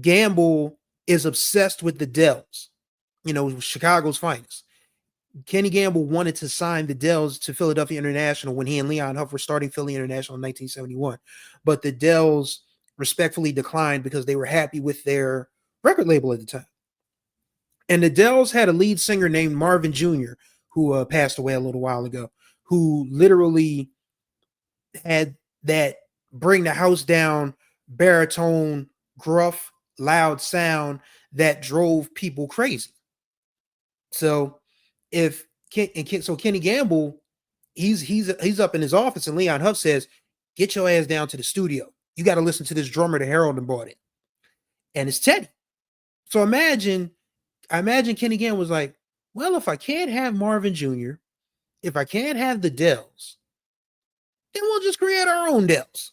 Gamble is obsessed with the Dells, Chicago's finest. Kenny Gamble wanted to sign the Dells to Philadelphia International when he and Leon Huff were starting Philly International in 1971. But the Dells respectfully declined because they were happy with their record label at the time. And the Dells had a lead singer named Marvin Jr., who passed away a little while ago, who literally had that bring the house down baritone, gruff, loud sound that drove people crazy. So Kenny Gamble, he's up in his office, and Leon Huff says, "Get your ass down to the studio. You got to listen to this drummer that Harold brought in," and it's Teddy. So I imagine Kenny Gamble was like, "Well, if I can't have Marvin Jr., if I can't have the Dells, then we'll just create our own Dells."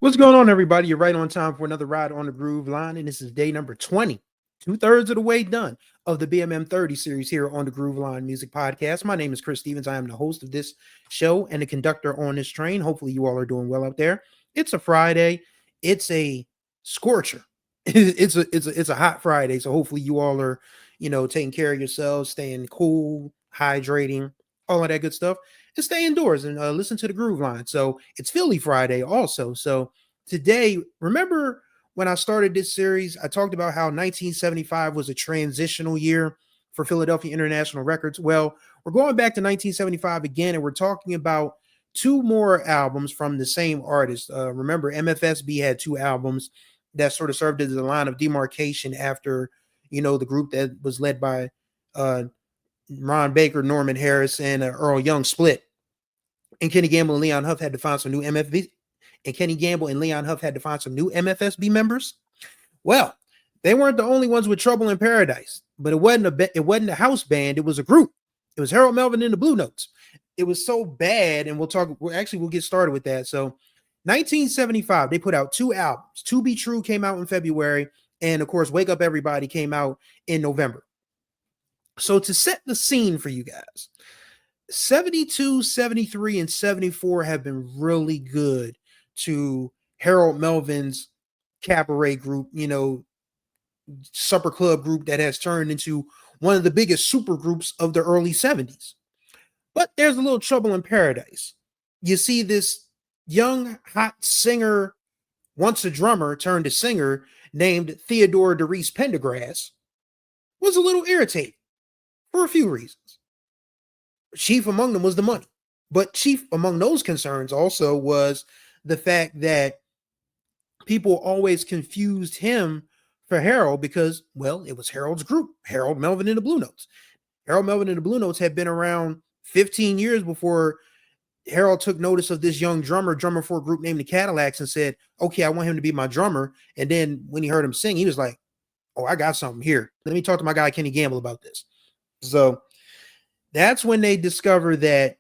What's going on, everybody? You're right on time for another ride on the Groove Line, and this is day number 20, 2/3 of the way done of the BMM 30 series here on the Groove Line Music Podcast. My name is Chris Stevens. I am the host of this show and the conductor on this train. Hopefully, you all are doing well out there. It's a Friday. It's a scorcher. It's a hot Friday. So hopefully, you all are, taking care of yourselves, staying cool, hydrating, all of that good stuff, and stay indoors and listen to the Groove Line. So it's Philly Friday also. So today, remember when I started this series, I talked about how 1975 was a transitional year for Philadelphia International Records. Well, we're going back to 1975 again, and we're talking about two more albums from the same artist. Remember, MFSB had two albums that sort of served as a line of demarcation after, the group that was led by Ron Baker, Norman Harris, and Earl Young split. And Kenny Gamble and Leon Huff had to find some new MFSB members. Well, they weren't the only ones with Trouble in Paradise, but it wasn't a house band. It was a group. It was Harold Melvin and the Blue Notes. It was so bad, and we'll get started with that. So 1975, they put out two albums. To Be True came out in February, and of course, Wake Up Everybody came out in November. So to set the scene for you guys, 72, 73, and 74 have been really good to Harold Melvin's cabaret group, supper club group that has turned into one of the biggest super groups of the early 70s. But there's a little trouble in paradise. You see, this young, hot singer, once a drummer turned to singer, named Theodore Derice Pendergrass, was a little irritated for a few reasons. Chief among them was the money. But chief among those concerns also was the fact that people always confused him for Harold because, well, it was Harold's group, Harold Melvin and the Blue Notes. Harold Melvin and the Blue Notes had been around 15 years before Harold took notice of this young drummer for a group named the Cadillacs, and said, "Okay, I want him to be my drummer." And then when he heard him sing, he was like, "Oh, I got something here. Let me talk to my guy Kenny Gamble about this." So that's when they discover that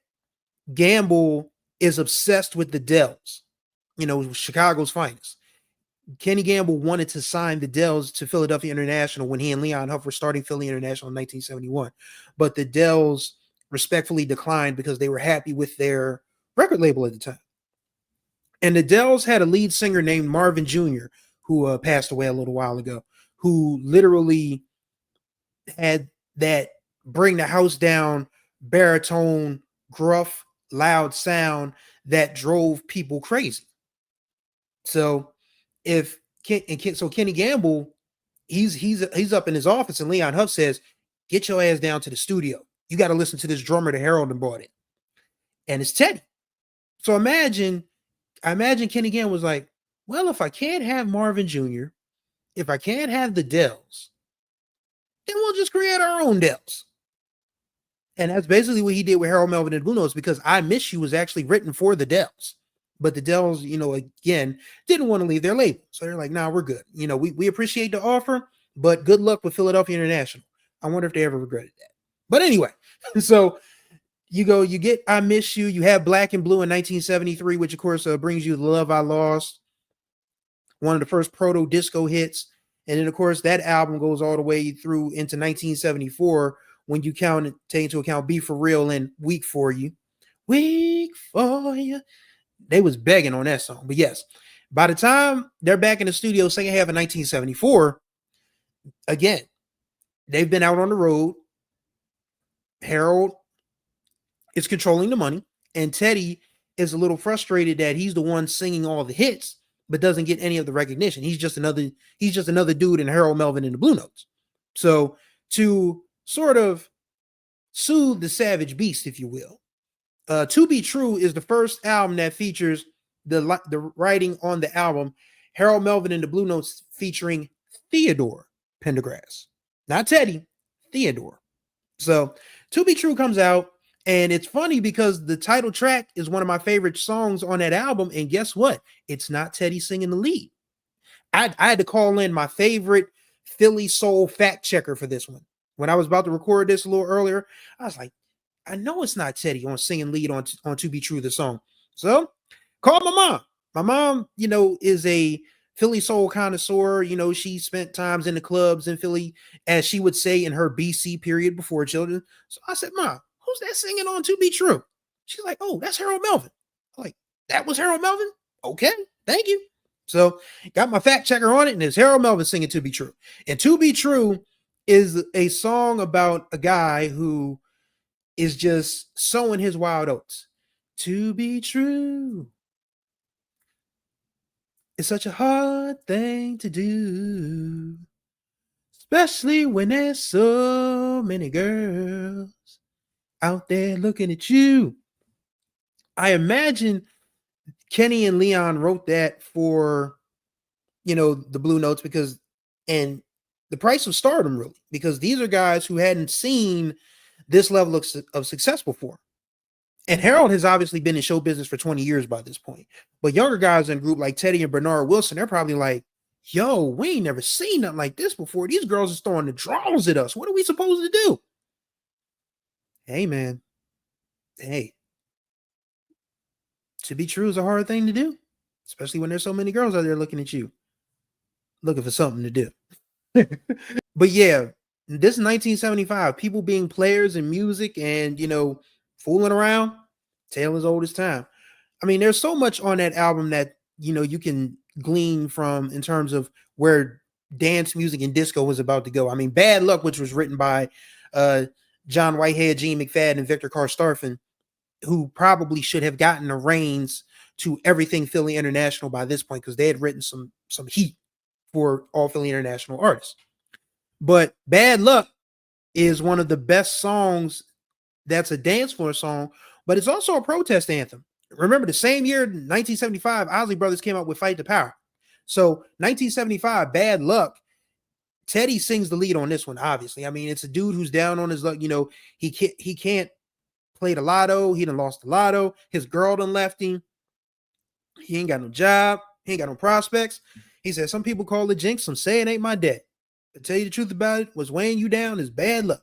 Gamble is obsessed with the Dells, Chicago's finest. Kenny Gamble wanted to sign the Dells to Philadelphia International when he and Leon Huff were starting Philly International in 1971. But the Dells respectfully declined because they were happy with their record label at the time. And the Dells had a lead singer named Marvin Jr., who passed away a little while ago, who literally had that bring the house down baritone, gruff, loud sound that drove people crazy. So Kenny Gamble, he's up in his office, and Leon Huff says, "Get your ass down to the studio. You got to listen to this drummer that Harold brought in," and it's Teddy. So I imagine Kenny Gamble was like, "Well, if I can't have Marvin Jr., if I can't have the Dells, then we'll just create our own Dells." And that's basically what he did with Harold Melvin and Blue Notes, because I Miss You was actually written for the Dells. But the Dells, again, didn't want to leave their label. So they're like, "Nah, we're good. We appreciate the offer, but good luck with Philadelphia International." I wonder if they ever regretted that. But anyway, so you get I Miss You. You have Black and Blue in 1973, which, of course, brings you The Love I Lost, one of the first proto-disco hits. And then, of course, that album goes all the way through into 1974, when you take into account Be For Real and Weak For You. Weak for you. They was begging on that song. But yes, by the time they're back in the studio, second half of 1974, again, they've been out on the road. Harold is controlling the money, and Teddy is a little frustrated that he's the one singing all the hits, but doesn't get any of the recognition. He's just another dude in Harold, Melvin, and the Blue Notes. So to sort of soothe the savage beast, if you will, To Be True is the first album that features the writing on the album, Harold, Melvin, and the Blue Notes, featuring Theodore Pendergrass, not Teddy, Theodore. So To Be True comes out, and it's funny because the title track is one of my favorite songs on that album, and guess what? It's not Teddy singing the lead. I had to call in my favorite Philly soul fact checker for this one. When I was about to record this a little earlier, I was like, I know it's not Teddy on singing lead on To Be True, the song. So called my mom. My mom, is a Philly soul connoisseur. She spent times in the clubs in Philly, as she would say, in her BC period before children. So I said, Mom, who's that singing on To Be True? She's like, oh, that's Harold Melvin. I'm like, that was Harold Melvin? Okay, thank you. So got my fact checker on it, and it's Harold Melvin singing To Be True. And To Be True is a song about a guy who is just sowing his wild oats. To be true. It's such a hard thing to do, especially when there's so many girls out there looking at you. I imagine Kenny and Leon wrote that for, the Blue Notes, and the price of stardom, really, because these are guys who hadn't seen this level of success before. And Harold has obviously been in show business for 20 years by this point. But younger guys in a group like Teddy and Bernard Wilson, they're probably like, yo, we ain't never seen nothing like this before. These girls are throwing the draws at us. What are we supposed to do? Hey, man. Hey. To be true is a hard thing to do, especially when there's so many girls out there looking at you, looking for something to do. But yeah, this is 1975. People being players in music and, fooling around, tale as old as time. I mean, there's so much on that album that, you can glean from in terms of where dance music and disco was about to go. I mean, Bad Luck, which was written by John Whitehead, Gene McFadden, and Victor Carr-Starfin, who probably should have gotten the reins to everything Philly International by this point, because they had written some heat for all Philly International artists. But Bad Luck is one of the best songs that's a dance floor song, but it's also a protest anthem. Remember, the same year, 1975, Ozzy Brothers came out with Fight the Power. So 1975, Bad Luck, Teddy sings the lead on this one, obviously. I mean, it's a dude who's down on his luck. He can't play the lotto. He done lost the lotto. His girl done left him. He ain't got no job. He ain't got no prospects. He said, some people call it jinx. Some say it ain't my debt. To tell you the truth about it, what's weighing you down is bad luck.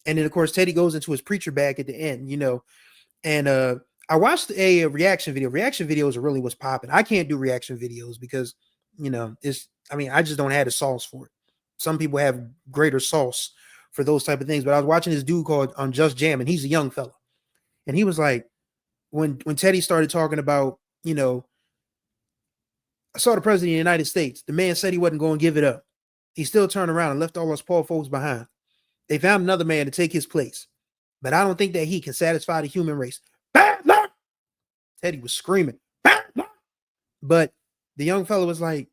And then, of course, Teddy goes into his preacher bag at the end, And I watched a reaction video. Reaction videos are really what's popping. I can't do reaction videos because, I just don't have the sauce for it. Some people have greater sauce for those type of things. But I was watching this dude called Just Jam, and he's a young fella. And he was like, when Teddy started talking about, I saw the president of the United States. The man said he wasn't going to give it up. He still turned around and left all us poor folks behind. They found another man to take his place. But I don't think that he can satisfy the human race. Bad luck! Teddy was screaming, bad luck! But the young fellow was like,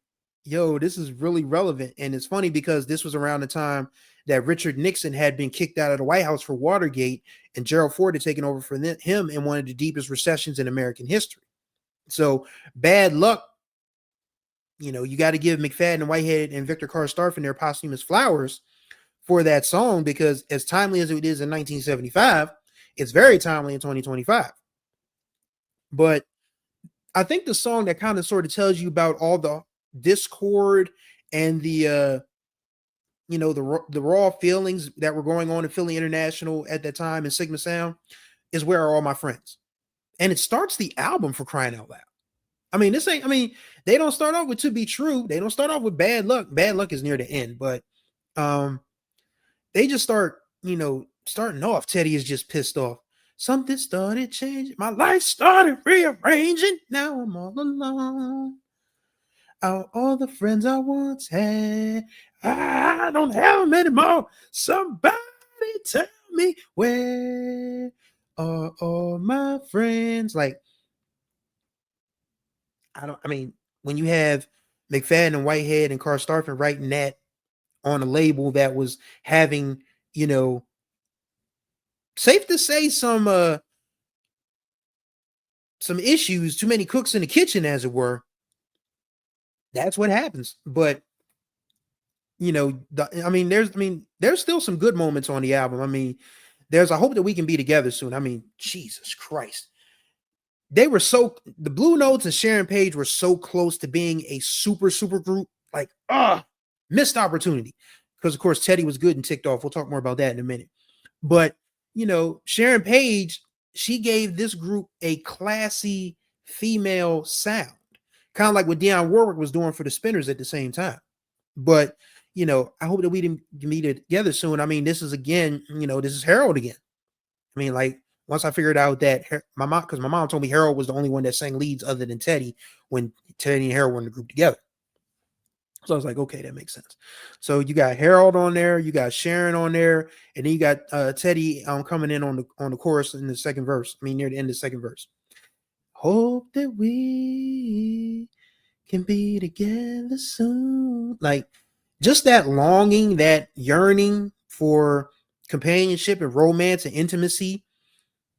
yo, this is really relevant. And it's funny because this was around the time that Richard Nixon had been kicked out of the White House for Watergate, and Gerald Ford had taken over for him in one of the deepest recessions in American history. So Bad Luck, you got to give McFadden and Whitehead and Victor Carr-Starfin their posthumous flowers for that song, because as timely as it is in 1975, it's very timely in 2025. But I think the song that kind of sort of tells you about all the discord and the raw feelings that were going on in Philly International at that time and Sigma Sound is Where Are All My Friends? And it starts the album, for crying out loud. They don't start off with To Be True. They don't start off with Bad Luck. Bad Luck is near the end, but they just start, starting off, Teddy is just pissed off. Something started changing. My life started rearranging. Now I'm all alone. All the friends I once had, I don't have them anymore. Somebody tell me where are all my friends? Like, I mean, when you have McFadden and Whitehead and Carl Starfin writing that on a label that was having, safe to say some issues, too many cooks in the kitchen, as it were, that's what happens. But there's still some good moments on the album. I mean, there's I hope that we can be together soon. I mean, Jesus Christ. The Blue Notes and Sharon Page were so close to being a super group. Like, missed opportunity. Because of course Teddy was good and ticked off. We'll talk more about that in a minute. But Sharon Page, she gave this group a classy female sound, kind of like what Dionne Warwick was doing for the Spinners at the same time. But I hope that we can meet together soon. I mean, this is Harold again. I mean, like, once I figured out that my mom told me Harold was the only one that sang leads other than Teddy when Teddy and Harold were in the group together. So I was like, okay, that makes sense. So you got Harold on there, you got Sharon on there, and then you got Teddy coming in on the chorus in the second verse. I mean, near the end of the second verse. Hope that we can be together soon. Like, just that longing, that yearning for companionship and romance and intimacy.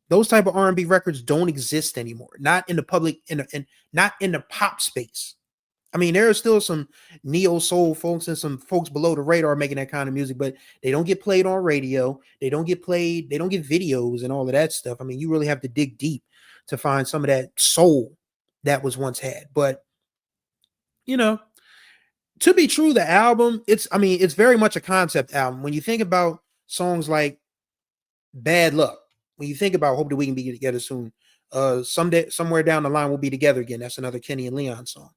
Those type of R&B records don't exist anymore. Not in the public, not in the pop space. I mean, there are still some neo soul folks and some folks below the radar making that kind of music, but they don't get played on radio. They don't get played. They don't get videos and all of that stuff. I mean, you really have to dig deep to find some of that soul that was once had. But to be true, the album, it's very much a concept album. When you think about songs like Bad Luck, when you think about Hope That We Can Be Together Soon, someday, somewhere down the line, we'll be together again. That's another Kenny and Leon song.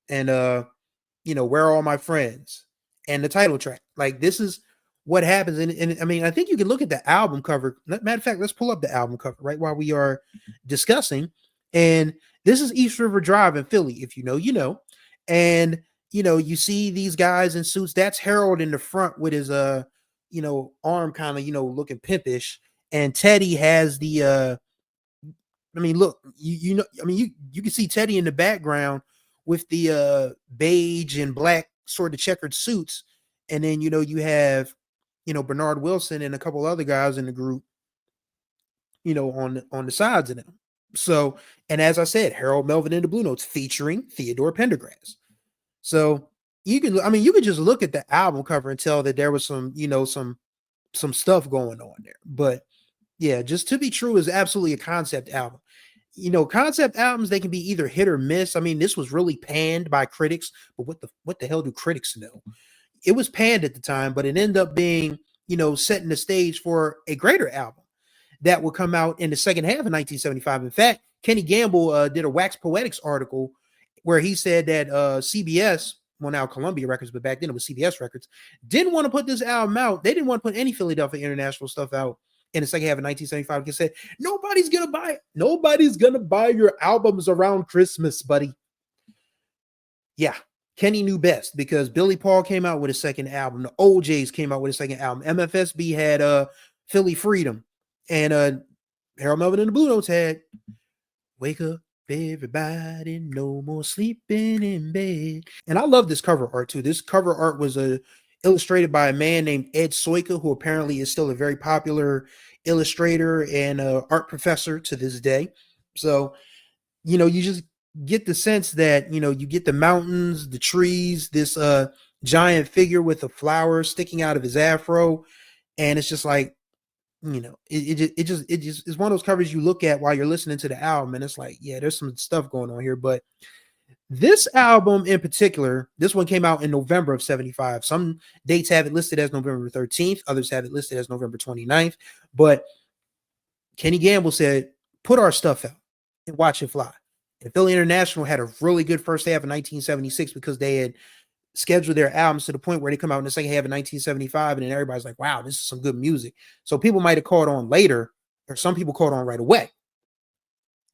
And Where Are All My Friends? And the title track. Like, this is what happens. And I mean, I think you can look at the album cover. Matter of fact, let's pull up the album cover right while we are discussing. And this is East River Drive in Philly. If you know, you know. And you see these guys in suits. That's Harold in the front with his arm kind of looking pimpish. And Teddy has the look, you can see Teddy in the background with the beige and black sort of checkered suits. And then you have Bernard Wilson and a couple other guys in the group, on the sides of them. So, and as I said, Harold Melvin and the Blue Notes featuring Theodore Pendergrass. So you could just look at the album cover and tell that there was some stuff going on there. But yeah, Just to Be True is absolutely a concept album. Concept albums, they can be either hit or miss. I mean, this was really panned by critics, but what the hell do critics know? It was panned at the time, but it ended up being, setting the stage for a greater album that will come out in the second half of 1975. In fact, Kenny Gamble did a Wax Poetics article where he said that CBS, well, now Columbia Records, but back then it was CBS Records, didn't want to put this album out. They didn't want to put any Philadelphia International stuff out in the second half of 1975. He said, nobody's gonna buy your albums around Christmas, buddy. Yeah, Kenny knew best, because Billy Paul came out with a second album. The OJs came out with a second album. MFSB had Philly Freedom, and Harold Melvin and the Blue Notes had Wake Up Everybody, No More Sleeping in Bed. And I love this cover art too. This cover art was illustrated by a man named Ed Soika, who apparently is still a very popular illustrator and art professor to this day. So, you just get the sense that, you get the mountains, the trees, this giant figure with a flower sticking out of his afro. And it's just like, it just is one of those covers you look at while you're listening to the album, and it's like, yeah, there's some stuff going on here. But this album in particular, this one came out in November of 75. Some dates have it listed as November 13th. Others have it listed as November 29th. But Kenny Gamble said, put our stuff out and watch it fly. And Philly International had a really good first half of 1976 because they had schedule their albums to the point where they come out in the second half of 1975, and then everybody's like, wow, this is some good music. So people might have caught on later, or some people caught on right away.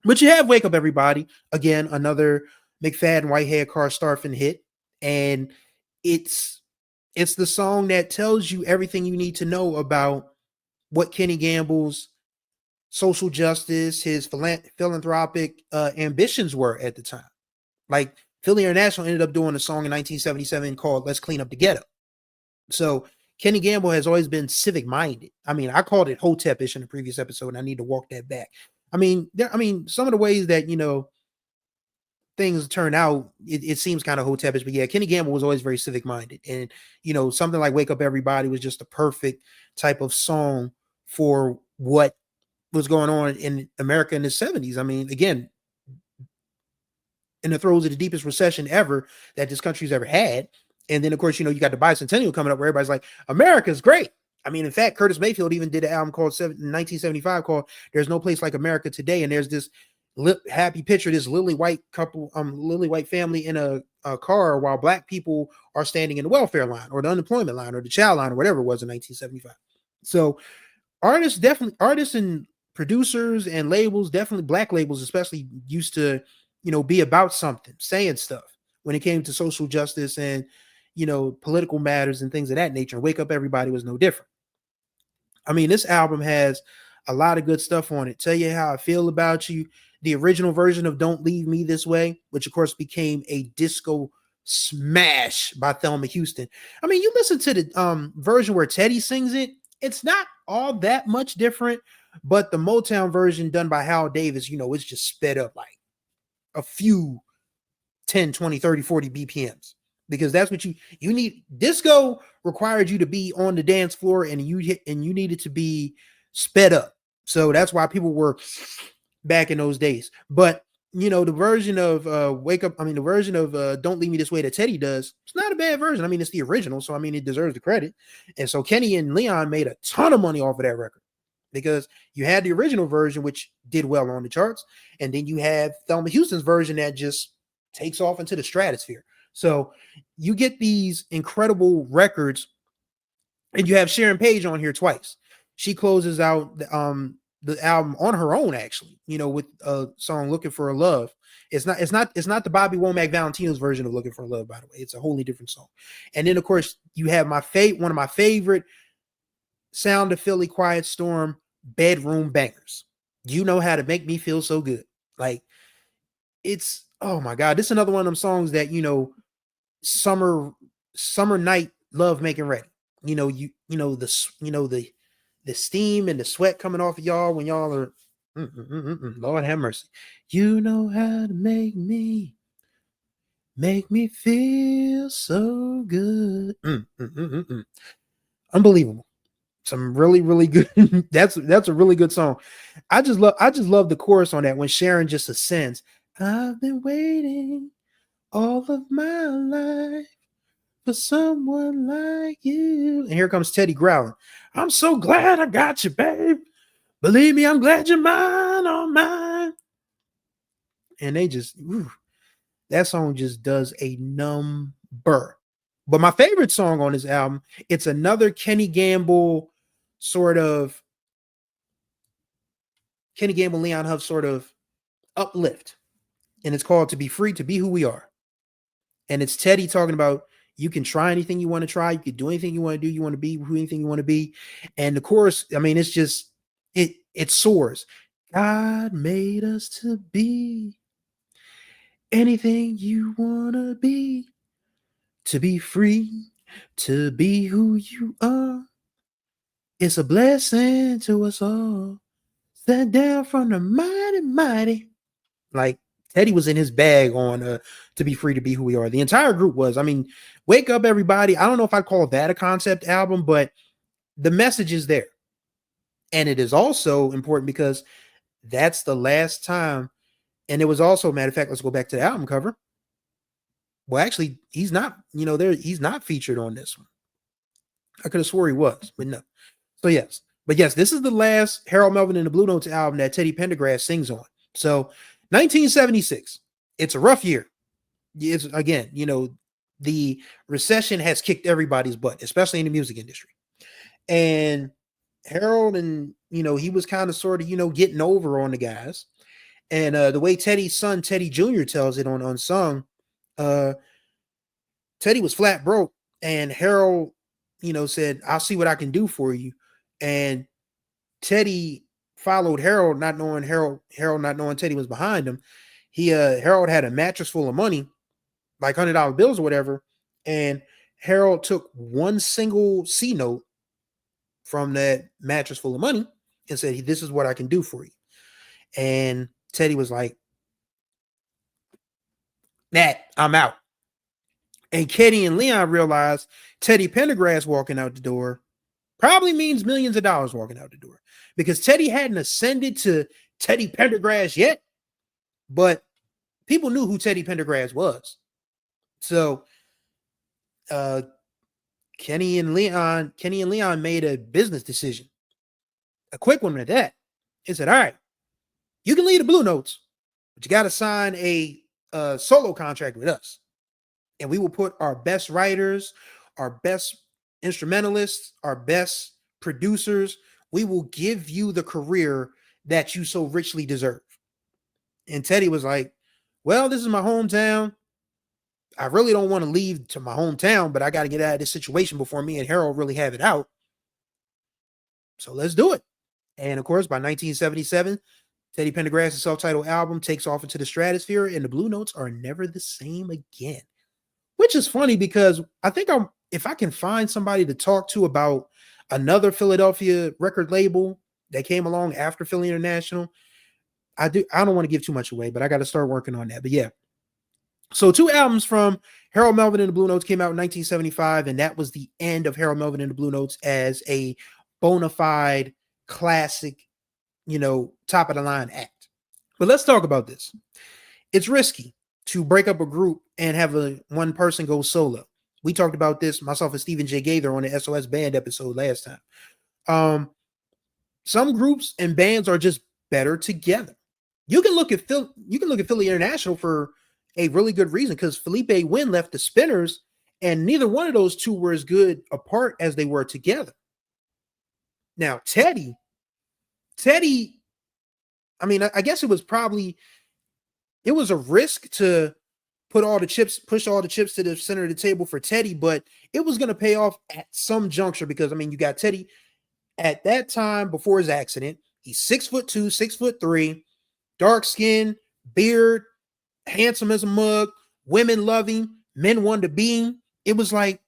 But you have Wake Up Everybody, again, another McFadden Whitehead Car Starfin hit. And it's the song that tells you everything you need to know about what Kenny Gamble's social justice, his philanthropic ambitions were at the time. Like Philly International ended up doing a song in 1977 called Let's Clean Up the Ghetto. So Kenny Gamble has always been civic minded. I mean, I called it Hotep-ish in the previous episode, and I need to walk that back. I mean, some of the ways that, things turn out, it seems kind of Hotepish, but yeah, Kenny Gamble was always very civic minded. And, something like Wake Up Everybody was just the perfect type of song for what was going on in America in the 70s. I mean, again, in the throes of the deepest recession ever that this country's ever had. And then, of course, you got the bicentennial coming up where everybody's like, America's great. I mean, in fact, Curtis Mayfield even did an album called 1975 called There's No Place Like America Today. And there's this happy picture, this lily white family in a car while black people are standing in the welfare line or the unemployment line or the child line or whatever it was in 1975. So artists and producers and labels, definitely black labels especially, used to, be about something, saying stuff when it came to social justice and, political matters and things of that nature. Wake Up Everybody was no different. I mean, this album has a lot of good stuff on it. Tell You How I Feel About You, the original version of Don't Leave Me This Way, which of course became a disco smash by Thelma Houston. I mean, you listen to the version where Teddy sings it, it's not all that much different, but the Motown version done by Hal Davis, it's just sped up like a few 10, 20, 30, 40 BPMs. Because that's what you need. Disco required you to be on the dance floor, and you needed to be sped up. So that's why people were back in those days. But the version of the version of Don't Leave Me This Way that Teddy does, it's not a bad version. I mean, it's the original, so I mean, it deserves the credit. And so Kenny and Leon made a ton of money off of that record because you had the original version, which did well on the charts, and then you have Thelma Houston's version that just takes off into the stratosphere. So you get these incredible records, and you have Sharon Page on here twice. She closes out the album on her own, actually, with a song "Looking for a Love." It's not the Bobby Womack Valentino's version of "Looking for a Love," by the way. It's a wholly different song. And then, of course, you have one of my favorite Sound of Philly, Quiet Storm bedroom bangers. You Know How to Make Me Feel So Good. Like, it's, oh my God, this is another one of them songs that, summer night love making ready. The steam and the sweat coming off of y'all when y'all are Lord have mercy. You know how to make me feel so good. Unbelievable. Some really, really good. That's a really good song. I just love the chorus on that when Sharon just ascends. I've been waiting all of my life for someone like you. And here comes Teddy growling. I'm so glad I got you, babe. Believe me, I'm glad you're mine, all mine. And they just, that song just does a number. But my favorite song on this album, it's another Kenny Gamble Leon Huff sort of uplift. And it's called To Be Free, To Be Who We Are. And it's Teddy talking about you can try anything you want to try. You can do anything you want to do. You want to be who anything you want to be. And the chorus, I mean, it's just, it soars. God made us to be anything you want to be free, to be who you are. It's a blessing to us all. Sent down from the mighty, mighty. Like, Teddy was in his bag on To Be Free, To Be Who We Are. The entire group was. I mean, Wake Up Everybody. I don't know if I'd call that a concept album, but the message is there. And it is also important because that's the last time. And it was also, matter of fact, let's go back to the album cover. Well, actually, he's not, he's not featured on this one. I could have swore he was, but no. So yes. But yes, this is the last Harold Melvin and the Blue Notes album that Teddy Pendergrass sings on. So 1976. It's a rough year. It's, again, The recession has kicked everybody's butt, especially in the music industry. And Harold, and he was kind of sort of getting over on the guys. And the way Teddy's son Teddy Jr. tells it on Unsung, uh, Teddy was flat broke, and Harold, said, "I'll see what I can do for you." And Teddy followed Harold, not knowing Harold not knowing Teddy was behind him. Harold had a mattress full of money, like $100 bills or whatever, and Harold took one single C note from that mattress full of money and said, "This is what I can do for you." And Teddy was like, "That I'm out." And Kenny and Leon realized Teddy Pendergrass walking out the door probably means millions of dollars walking out the door, because Teddy hadn't ascended to Teddy Pendergrass yet, but people knew who Teddy Pendergrass was. So Kenny and Leon made a business decision, a quick one at that. He said, "All right, you can lead the Blue Notes, but you got to sign a solo contract with us, and we will put our best writers, our best instrumentalists, our best producers. We will give you the career that you so richly deserve." And Teddy was like, "Well, this is my hometown. I really don't want to leave to my hometown, but I got to get out of this situation before me and Harold really have it out. So let's do it." And of course, by 1977, Teddy Pendergrass' self-titled album takes off into the stratosphere, and the Blue Notes are never the same again. Which is funny, because I think if I can find somebody to talk to about another Philadelphia record label that came along after Philly International, I don't want to give too much away, but I got to start working on that. But yeah. So 2 albums from Harold Melvin and the Blue Notes came out in 1975, and that was the end of Harold Melvin and the Blue Notes as a bona fide classic, top of the line act. But let's talk about this. It's risky to break up a group and have one person go solo. We talked about this, myself and Stephen J. Gaither, on the SOS Band episode last time. Some groups and bands are just better together. You can look at Philly International for a really good reason, because Felipe Wynn left the Spinners, and neither one of those two were as good apart as they were together. Now, Teddy, I mean, I guess it was a risk to push all the chips to the center of the table for Teddy, but it was going to pay off at some juncture, because, I mean, you got Teddy at that time before his accident. He's 6'2", 6'3", dark skin, beard, handsome as a mug, women love him, men want to be him. It was like,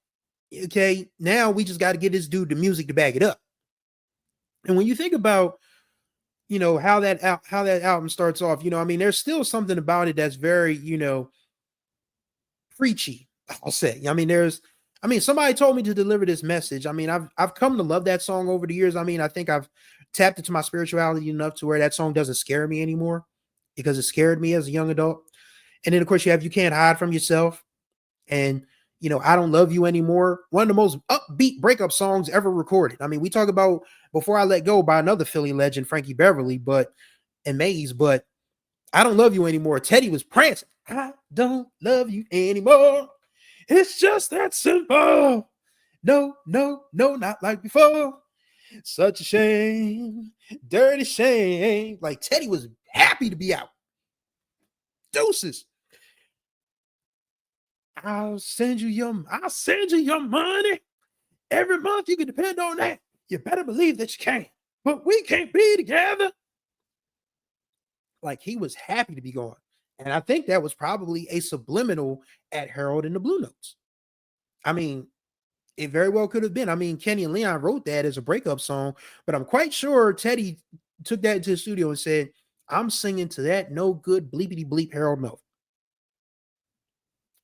okay, now we just got to get this dude the music to back it up. And when you think about, how that album starts off, I mean, there's still something about it that's very, preachy, I'll say. I mean, somebody told me to deliver this message. I mean, I've come to love that song over the years. I mean, I think I've tapped into my spirituality enough to where that song doesn't scare me anymore, because it scared me as a young adult. And then, of course, you have You Can't Hide From Yourself, and, I Don't Love You Anymore. One of the most upbeat breakup songs ever recorded. I mean, we talk about Before I Let Go by another Philly legend, Frankie Beverly, and Mays, but I Don't Love You Anymore, Teddy was prancing. I don't love you anymore. It's just that simple. No, no, no, not like before. Such a shame. Dirty shame. Like, Teddy was happy to be out. Deuces. I'll send you your money every month. You can depend on that. You better believe that you can. But we can't be together. Like, he was happy to be gone. And I think that was probably a subliminal at Harold and the Blue Notes. I mean, it very well could have been. I mean, Kenny and Leon wrote that as a breakup song, but I'm quite sure Teddy took that into the studio and said, "I'm singing to that no good bleepity bleep Harold Melvin."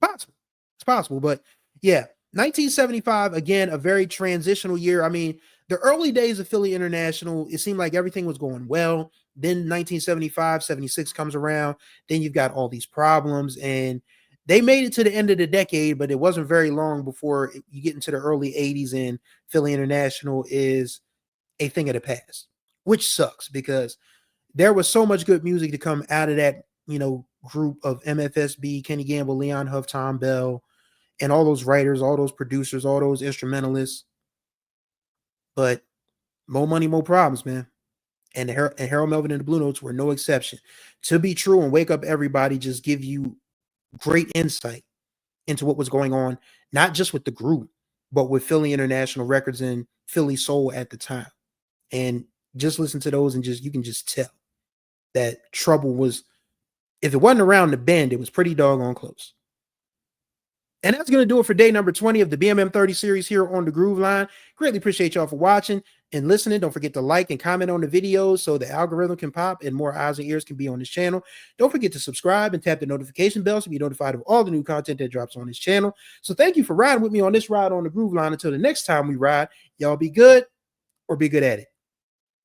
It's possible, but yeah, 1975, again, a very transitional year. I mean, the early days of Philly International, it seemed like everything was going well. Then 1975, 76 comes around. Then you've got all these problems, and they made it to the end of the decade, but it wasn't very long before you get into the early 80s, and Philly International is a thing of the past, which sucks, because there was so much good music to come out of that, group of MFSB, Kenny Gamble, Leon Huff, Tom Bell, and all those writers, all those producers, all those instrumentalists. But more money, more problems, man. And Harold Melvin and the Blue Notes were no exception. To Be True and Wake Up Everybody just give you great insight into what was going on, not just with the group, but with Philly International Records and Philly Soul at the time. And just listen to those and you can just tell that Trouble was, if it wasn't around the bend, it was pretty doggone close. And that's going to do it for day number 20 of the BMM 30 series here on the Groove Line. Greatly appreciate y'all for watching and listening. Don't forget to like and comment on the videos so the algorithm can pop and more eyes and ears can be on this channel. Don't forget to subscribe and tap the notification bell to be notified of all the new content that drops on this channel. So thank you for riding with me on this ride on the Groove Line. Until the next time we ride, y'all be good or be good at it.